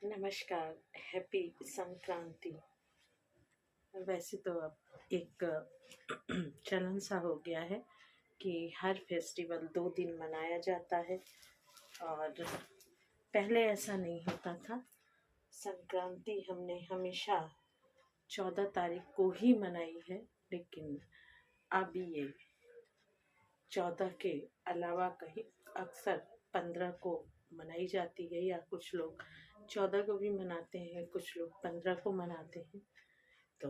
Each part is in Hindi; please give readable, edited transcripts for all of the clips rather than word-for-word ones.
नमस्कार। हैप्पी संक्रांति। वैसे तो अब एक चलन सा हो गया है कि हर फेस्टिवल 2 दिन मनाया जाता है और पहले ऐसा नहीं होता था। संक्रांति हमने हमेशा 14 तारीख को ही मनाई है, लेकिन अब ये 14 के अलावा कहीं अक्सर 15 को मनाई जाती है, या कुछ लोग 14 को भी मनाते हैं, कुछ लोग 15 को मनाते हैं। तो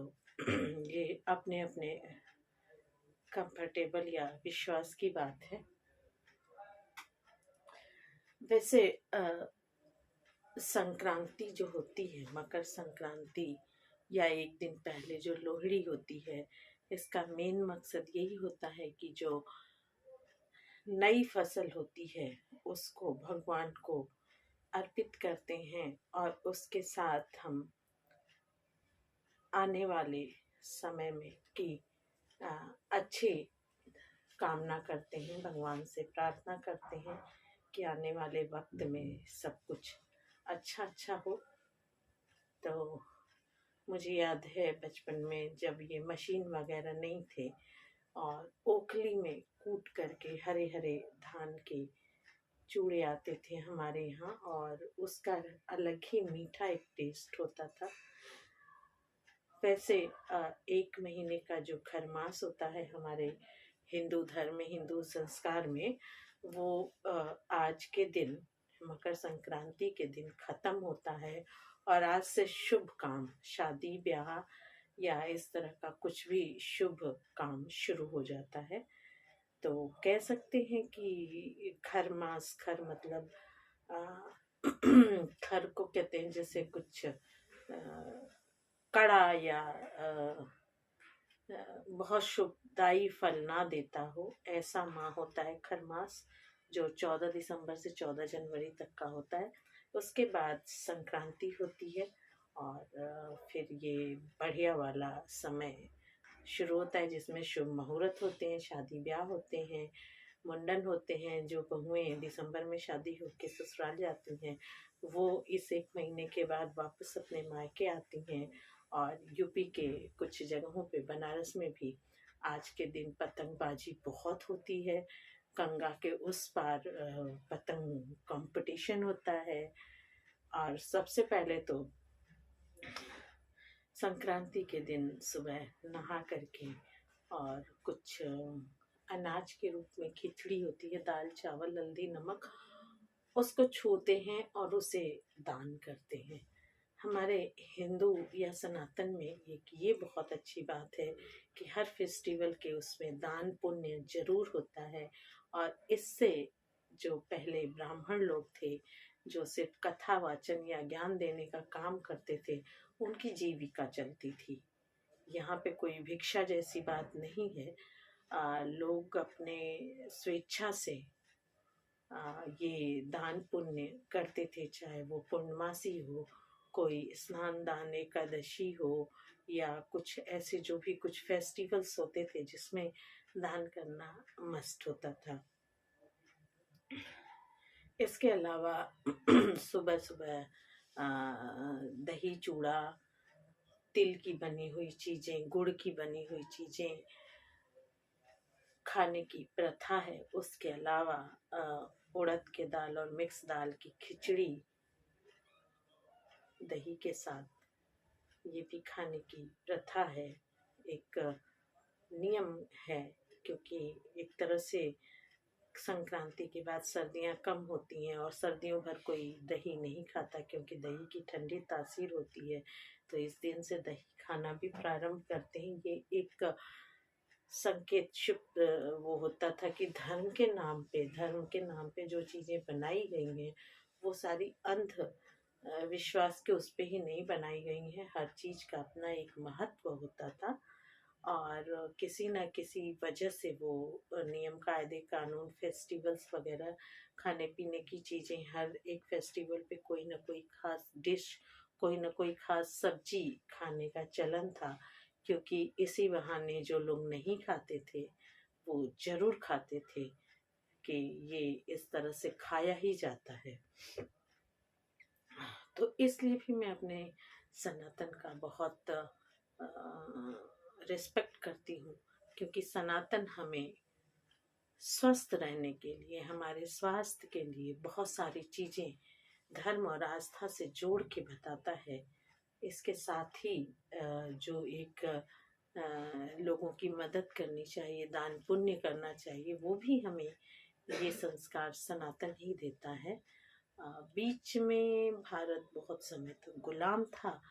ये अपने अपने कंफर्टेबल या विश्वास की बात है। वैसे संक्रांति जो होती है, मकर संक्रांति, या एक दिन पहले जो लोहड़ी होती है, इसका मेन मकसद यही होता है कि जो नई फसल होती है उसको भगवान को अर्पित करते हैं, और उसके साथ हम आने वाले समय में की अच्छी कामना करते हैं, भगवान से प्रार्थना करते हैं कि आने वाले वक्त में सब कुछ अच्छा अच्छा हो। तो मुझे याद है बचपन में जब ये मशीन वगैरह नहीं थे और ओखली में कूट करके हरे हरे धान के चूड़े आते थे हमारे यहाँ, और उसका अलग ही मीठा एक टेस्ट होता था। वैसे 1 महीने का जो खरमास होता है हमारे हिंदू धर्म में, हिंदू संस्कार में, वो आज के दिन, मकर संक्रांति के दिन खत्म होता है, और आज से शुभ काम, शादी ब्याह या इस तरह का कुछ भी शुभ काम शुरू हो जाता है। तो कह सकते हैं कि खरमास, खर मतलब खर को कहते हैं जैसे कुछ कड़ा या बहुत शुभदायी फल ना देता हो, ऐसा माह होता है खरमास, जो 14 दिसंबर से 14 जनवरी तक का होता है। उसके बाद संक्रांति होती है, और फिर ये बढ़िया वाला समय शुरू होता है जिसमें शुभ मुहूर्त होते हैं, शादी ब्याह होते हैं, मुंडन होते हैं। जो बहुएं दिसंबर में शादी होकर ससुराल जाती हैं, वो इस 1 महीने के बाद वापस अपने मायके आती हैं। और यूपी के कुछ जगहों पे, बनारस में भी आज के दिन पतंगबाजी बहुत होती है। गंगा के उस पार पतंग कंपटीशन होता है। और सबसे पहले तो संक्रांति के दिन सुबह नहा करके, और कुछ अनाज के रूप में खिचड़ी होती है, दाल चावल हल्दी नमक, उसको छूते हैं और उसे दान करते हैं। हमारे हिंदू या सनातन में एक ये बहुत अच्छी बात है कि हर फेस्टिवल के उसमें दान पुण्य जरूर होता है। और इससे जो पहले ब्राह्मण लोग थे, जो सिर्फ कथा वाचन या ज्ञान देने का काम करते थे, उनकी जीविका चलती थी। यहाँ पे कोई भिक्षा जैसी बात नहीं है। लोग अपने स्वेच्छा से ये दान पुण्य करते थे, चाहे वो पूर्णमासी हो, कोई स्नान दान एकादशी हो, या कुछ ऐसे जो भी कुछ फेस्टिवल्स होते थे जिसमें दान करना मस्ट होता था। इसके अलावा सुबह सुबह दही चूड़ा, तिल की बनी हुई चीज़ें, गुड़ की बनी हुई चीज़ें खाने की प्रथा है। उसके अलावा उड़द के दाल और मिक्स दाल की खिचड़ी दही के साथ, ये भी खाने की प्रथा है, एक नियम है। क्योंकि एक तरह से संक्रांति के बाद सर्दियाँ कम होती हैं, और सर्दियों भर कोई दही नहीं खाता, क्योंकि दही की ठंडी तासीर होती है। तो इस दिन से दही खाना भी प्रारंभ करते हैं। ये एक संकेत शुभ वो होता था कि धर्म के नाम पे जो चीज़ें बनाई गई हैं, वो सारी अंध विश्वास के उस पे ही नहीं बनाई गई हैं। हर चीज़ का अपना एक महत्व होता था, और किसी न किसी वजह से वो नियम कायदे कानून, फेस्टिवल्स वगैरह, खाने पीने की चीज़ें, हर एक फेस्टिवल पे कोई ना कोई खास डिश, कोई ना कोई खास सब्जी खाने का चलन था। क्योंकि इसी बहाने जो लोग नहीं खाते थे वो जरूर खाते थे कि ये इस तरह से खाया ही जाता है। तो इसलिए भी मैं अपने सनातन का बहुत रिस्पेक्ट करती हूँ, क्योंकि सनातन हमें स्वस्थ रहने के लिए, हमारे स्वास्थ्य के लिए बहुत सारी चीज़ें धर्म और आस्था से जोड़ के बताता है। इसके साथ ही जो एक लोगों की मदद करनी चाहिए, दान पुण्य करना चाहिए, वो भी हमें ये संस्कार सनातन ही देता है। बीच में भारत बहुत समय तक गुलाम था,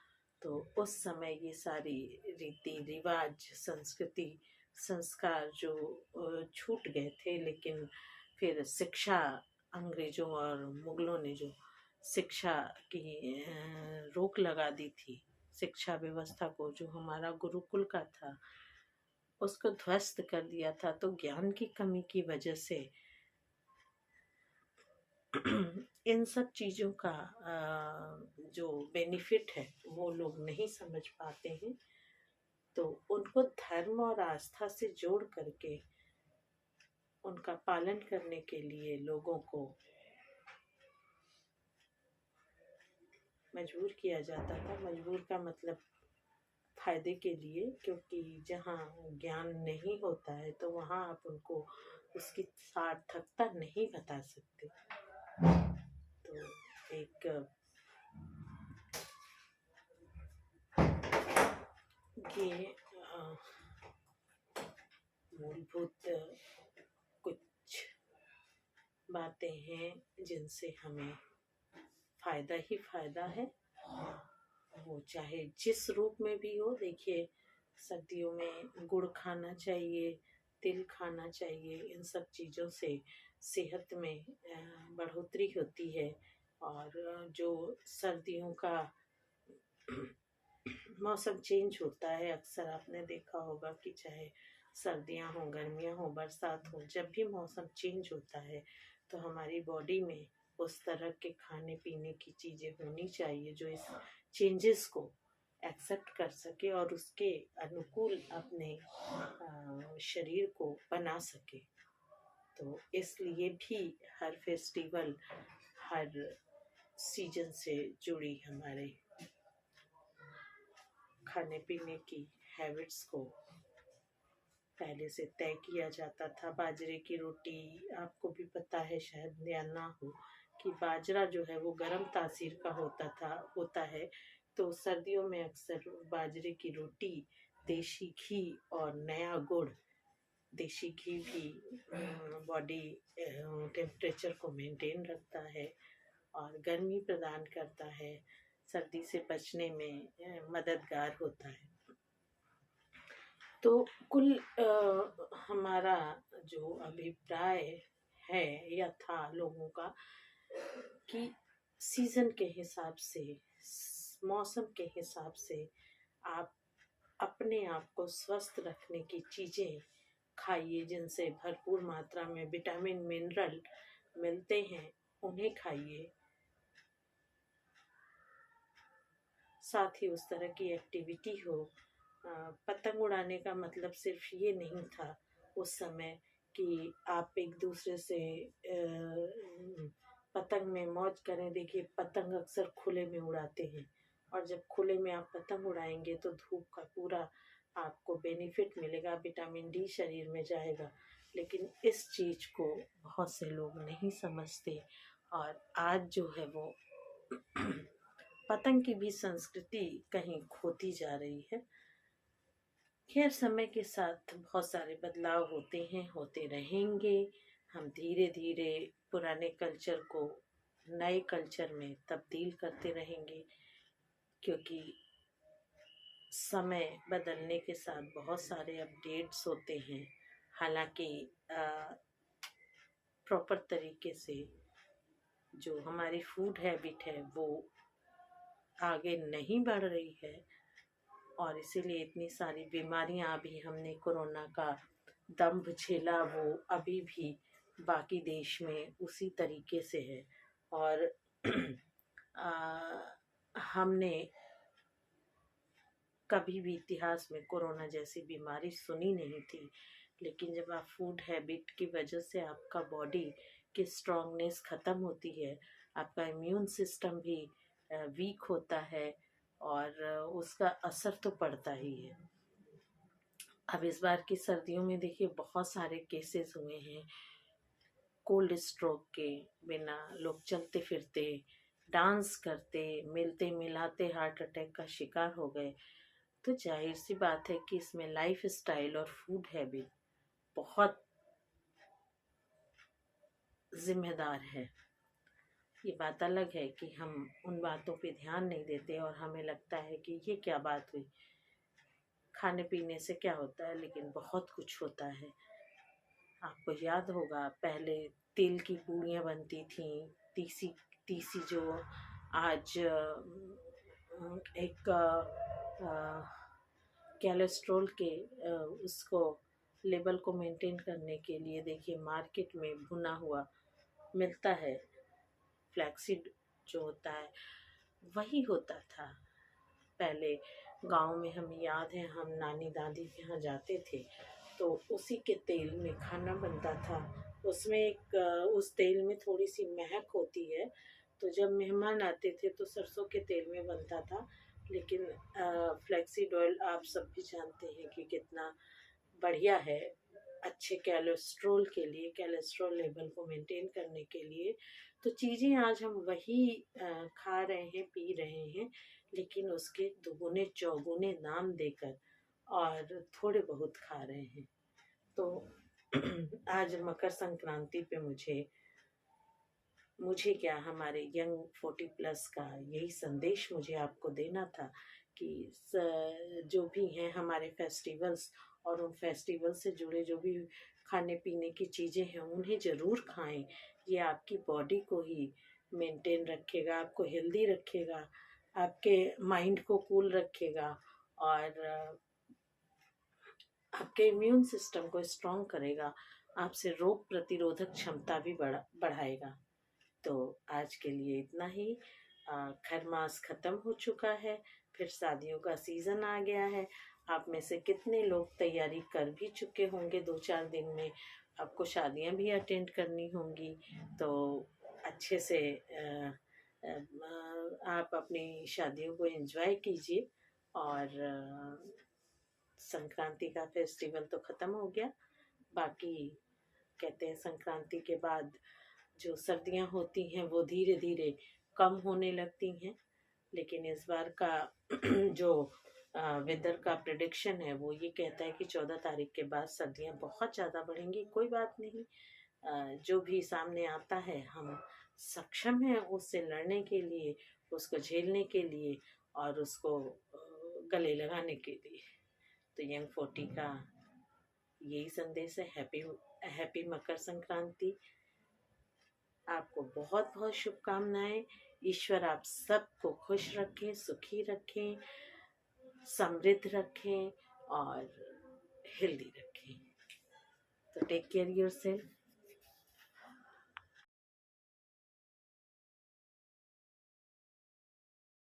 तो उस समय ये सारी रीति रिवाज, संस्कृति, संस्कार जो छूट गए थे, लेकिन फिर शिक्षा, अंग्रेजों और मुगलों ने जो शिक्षा की रोक लगा दी थी, शिक्षा व्यवस्था को, जो हमारा गुरुकुल का था, उसको ध्वस्त कर दिया था। तो ज्ञान की कमी की वजह से इन सब चीज़ों का जो बेनिफिट है वो लोग नहीं समझ पाते हैं। तो उनको धर्म और आस्था से जोड़ करके उनका पालन करने के लिए लोगों को मजबूर किया जाता था। मजबूर का मतलब फायदे के लिए, क्योंकि जहाँ ज्ञान नहीं होता है तो वहाँ आप उनको उसकी सार्थकता नहीं बता सकते। तो एक ये मूलभूत कुछ बातें हैं जिनसे हमें फायदा ही फायदा है, वो चाहे जिस रूप में भी हो। देखिए, सर्दियों में गुड़ खाना चाहिए, तिल खाना चाहिए, इन सब चीज़ों से सेहत में बढ़ोतरी होती है। और जो सर्दियों का मौसम चेंज होता है, अक्सर आपने देखा होगा कि चाहे सर्दियाँ हो, गर्मियाँ हो, बरसात हो, जब भी मौसम चेंज होता है तो हमारी बॉडी में उस तरह के खाने पीने की चीज़ें होनी चाहिए जो इस चेंजेस को एक्सेप्ट कर सके और उसके अनुकूल अपने शरीर को बना सके। तो इसलिए भी हर फेस्टिवल, हर सीजन से जुड़ी हमारे खाने पीने की हैबिट्स को पहले से तय किया जाता था। बाजरे की रोटी, आपको भी पता है शायद या ना हो, कि बाजरा जो है वो गर्म तासीर का होता है। तो सर्दियों में अक्सर बाजरे की रोटी, देशी घी और नया गुड़, देशी घी भी बॉडी टेम्परेचर को मेंटेन रखता है और गर्मी प्रदान करता है, सर्दी से बचने में मददगार होता है। तो कुल हमारा जो अभिप्राय है या था लोगों का, कि सीजन के हिसाब से, मौसम के हिसाब से आप अपने आप को स्वस्थ रखने की चीज़ें खाइए, जिनसे भरपूर मात्रा में विटामिन मिनरल मिलते हैं, उन्हें खाइए। साथ ही उस तरह की एक्टिविटी हो। पतंग उड़ाने का मतलब सिर्फ ये नहीं था उस समय कि आप एक दूसरे से पतंग में मौज करें। देखिए, पतंग अक्सर खुले में उड़ाते हैं, और जब खुले में आप पतंग उड़ाएंगे तो धूप का पूरा आपको बेनिफिट मिलेगा, विटामिन डी शरीर में जाएगा। लेकिन इस चीज़ को बहुत से लोग नहीं समझते, और आज जो है वो पतंग की भी संस्कृति कहीं खोती जा रही है। खैर, समय के साथ बहुत सारे बदलाव होते हैं, होते रहेंगे। हम धीरे धीरे पुराने कल्चर को नए कल्चर में तब्दील करते रहेंगे, क्योंकि समय बदलने के साथ बहुत सारे अपडेट्स होते हैं। हालांकि प्रॉपर तरीके से जो हमारी फूड हैबिट है वो आगे नहीं बढ़ रही है, और इसीलिए इतनी सारी बीमारियां, अभी हमने कोरोना का दम्भ झेला, वो अभी भी बाकी देश में उसी तरीके से है। और हमने कभी भी इतिहास में कोरोना जैसी बीमारी सुनी नहीं थी। लेकिन जब आप फूड हैबिट की वजह से आपका बॉडी की स्ट्रांगनेस ख़त्म होती है, आपका इम्यून सिस्टम भी वीक होता है और उसका असर तो पड़ता ही है। अब इस बार की सर्दियों में देखिए बहुत सारे केसेस हुए हैं कोल्ड स्ट्रोक के। बिना लोग चलते फिरते डांस करते मिलते मिलाते हार्ट अटैक का शिकार हो गए। तो जाहिर सी बात है कि इसमें लाइफ स्टाइल और फूड हैबिट बहुत जिम्मेदार है। ये बात अलग है कि हम उन बातों पे ध्यान नहीं देते और हमें लगता है कि ये क्या बात हुई, खाने पीने से क्या होता है, लेकिन बहुत कुछ होता है। आपको याद होगा पहले तिल की पूड़ियाँ बनती थी, तीसी तीसी जो आज एक कोलेस्ट्रॉल के उसको लेवल को मेंटेन करने के लिए देखिए मार्केट में भुना हुआ मिलता है। फ्लैक्सीड जो होता है वही होता था पहले गांव में। हमें याद है हम नानी दादी के यहाँ जाते थे तो उसी के तेल में खाना बनता था। उसमें एक उस तेल में थोड़ी सी महक होती है, तो जब मेहमान आते थे तो सरसों के तेल में बनता था। लेकिन फ्लैक्सीड ऑयल आप सब भी जानते हैं कि कितना बढ़िया है अच्छे कोलेस्ट्रॉल के लिए, कोलेस्ट्रॉल लेवल को मेंटेन करने के लिए। तो चीज़ें आज हम वही खा रहे हैं पी रहे हैं, लेकिन उसके दुगुने चौगुने दाम देकर और थोड़े बहुत खा रहे हैं। तो आज मकर संक्रांति पे मुझे क्या, हमारे यंग 40+ का यही संदेश मुझे आपको देना था कि जो भी हैं हमारे फेस्टिवल्स और उन फेस्टिवल से जुड़े जो भी खाने पीने की चीज़ें हैं उन्हें ज़रूर खाएं। ये आपकी बॉडी को ही मेंटेन रखेगा, आपको हेल्दी रखेगा, आपके माइंड को कूल रखेगा और आपके इम्यून सिस्टम को स्ट्रॉन्ग करेगा, आपसे रोग प्रतिरोधक क्षमता भी बढ़ाएगा। तो आज के लिए इतना ही। खैर मास खत्म हो चुका है, फिर शादियों का सीज़न आ गया है। आप में से कितने लोग तैयारी कर भी चुके होंगे, 2-4 दिन में आपको शादियां भी अटेंड करनी होंगी। तो अच्छे से आप अपनी शादियों को एंजॉय कीजिए। और संक्रांति का फेस्टिवल तो ख़त्म हो गया, बाकी कहते हैं संक्रांति के बाद जो सर्दियां होती हैं वो धीरे धीरे कम होने लगती हैं। लेकिन इस बार का जो वेदर का प्रेडिक्शन है वो ये कहता है कि 14 तारीख के बाद सर्दियां बहुत ज़्यादा बढ़ेंगी। कोई बात नहीं, जो भी सामने आता है हम सक्षम हैं उससे लड़ने के लिए, उसको झेलने के लिए और उसको गले लगाने के लिए। तो यंग 40 का यही संदेश है। हैप्पी मकर संक्रांति। आपको बहुत बहुत शुभकामनाएं। ईश्वर आप सबको खुश रखें, सुखी रखें, समृद्ध रखें और हेल्दी रखें। तो टेक केयर योरसेल्फ।